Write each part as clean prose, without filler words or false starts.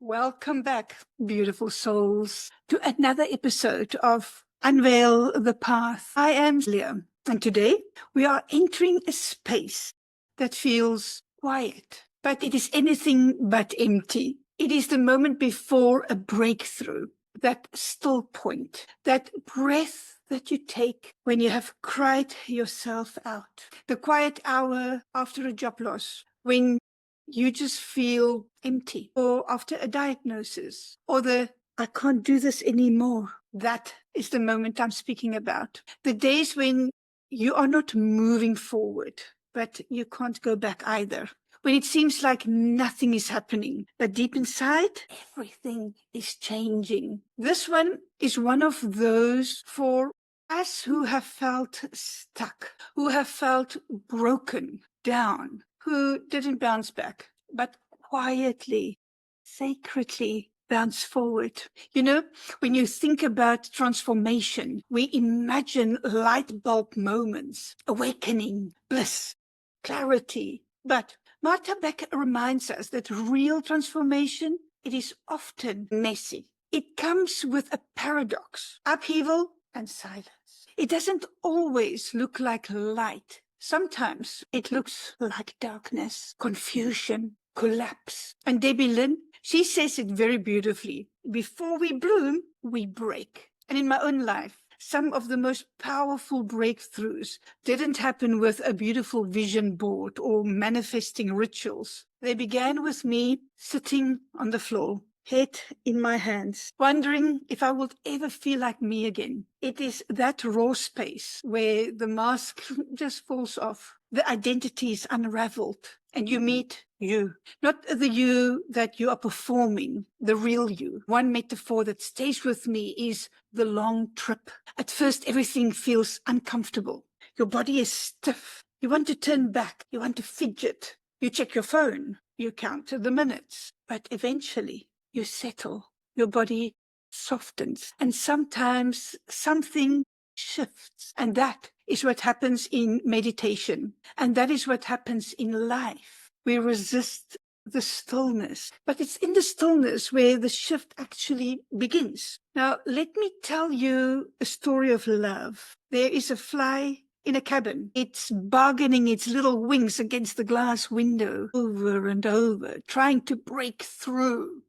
Welcome back, beautiful souls, to another episode of Unveil the Path. I am Ceanlia, and today we are entering a space that feels quiet, but it is anything but empty. It is the moment before a breakthrough, that still point, that breath that you take when you have cried yourself out, the quiet hour after a job loss, when you just feel empty, or after a diagnosis, or I can't do this anymore. That is the moment I'm speaking about. The days when you are not moving forward, but you can't go back either. When it seems like nothing is happening, but deep inside, everything is changing. This one is one of those for us who have felt stuck, who have felt broken down, who didn't bounce back, but quietly, sacredly bounce forward. You know, when you think about transformation, we imagine light bulb moments, awakening, bliss, clarity. But Martha Becker reminds us that real transformation, it is often messy. It comes with a paradox, upheaval and silence. It doesn't always look like light. Sometimes it looks like darkness, confusion, collapse. And Debbie Lynn, she says it very beautifully. Before we bloom, we break. And in my own life, some of the most powerful breakthroughs didn't happen with a beautiful vision board or manifesting rituals. They began with me sitting on the floor, head in my hands, wondering if I would ever feel like me again. It is that raw space where the mask just falls off, the identity is unraveled, and you meet you, not the you that you are performing, the real you. One metaphor that stays with me is the long trip. At first, everything feels uncomfortable. Your body is stiff. You want to turn back. You want to fidget. You check your phone. You count the minutes. But eventually, you settle. Your body softens. And sometimes something shifts. And that is what happens in meditation. And that is what happens in life. We resist the stillness, but it's in the stillness where the shift actually begins. Now, let me tell you a story of love. There is a fly in a cabin. It's bargaining its little wings against the glass window over and over, trying to break through.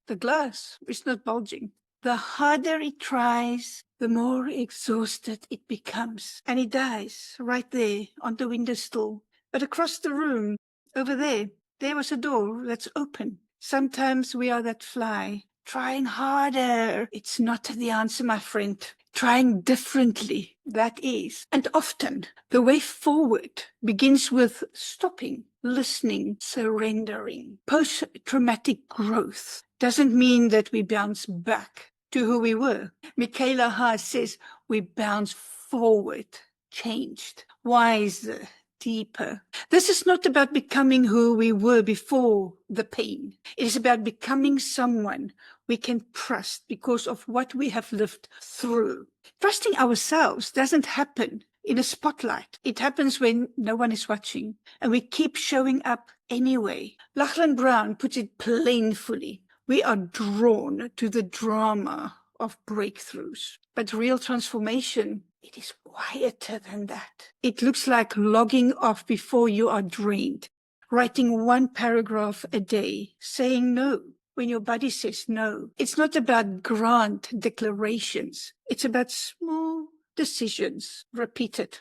The glass is not bulging. The harder it tries, the more exhausted it becomes. And it dies right there on the windowsill. But across the room, over there was a door that's open. Sometimes we are that fly, trying harder. It's not the answer, my friend. Trying differently, that is. And often, the way forward begins with stopping, listening, surrendering. Post-traumatic growth doesn't mean that we bounce back to who we were. Michaela Haas says we bounce forward, changed, wiser, deeper. This is not about becoming who we were before the pain. It is about becoming someone we can trust because of what we have lived through. Trusting ourselves doesn't happen in a spotlight. It happens when no one is watching and we keep showing up anyway. Lachlan Brown puts it plainly. We are drawn to the drama of breakthroughs. But real transformation, it is quieter than that. It looks like logging off before you are drained, writing one paragraph a day, saying no when your body says no. It's not about grand declarations. It's about small decisions, repeated.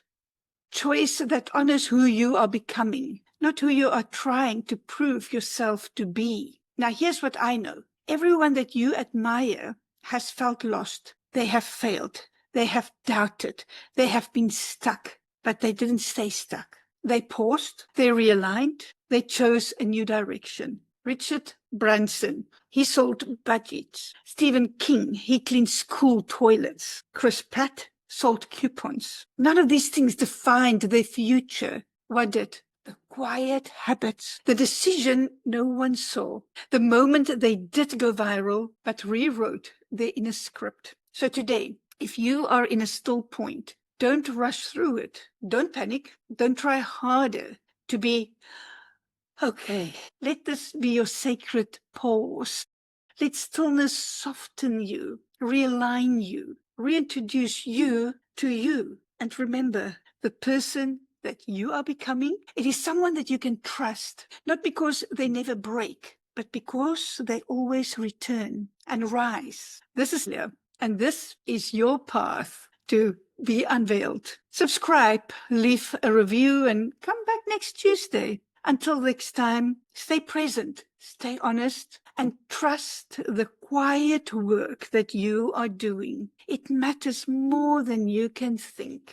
Choice that honors who you are becoming, not who you are trying to prove yourself to be. Now, here's what I know. Everyone that you admire has felt lost. They have failed. They have doubted. They have been stuck, but they didn't stay stuck. They paused. They realigned. They chose a new direction. Richard Branson, he sold budgets. Stephen King, he cleaned school toilets. Chris Pratt sold coupons. None of these things defined their future. What did? The quiet habits, the decision no one saw, the moment they did go viral, but rewrote their inner script. So today, if you are in a still point, don't rush through it. Don't panic. Don't try harder to be Okay, let this be your sacred pause. Let stillness soften you, realign you, reintroduce you to you. And remember, the person that you are becoming, it is someone that you can trust, not because they never break, but because they always return and rise. This is Leah, and this is your path to be unveiled. Subscribe, leave a review, and come back next Tuesday. Until next time, stay present, stay honest, and trust the quiet work that you are doing. It matters more than you can think.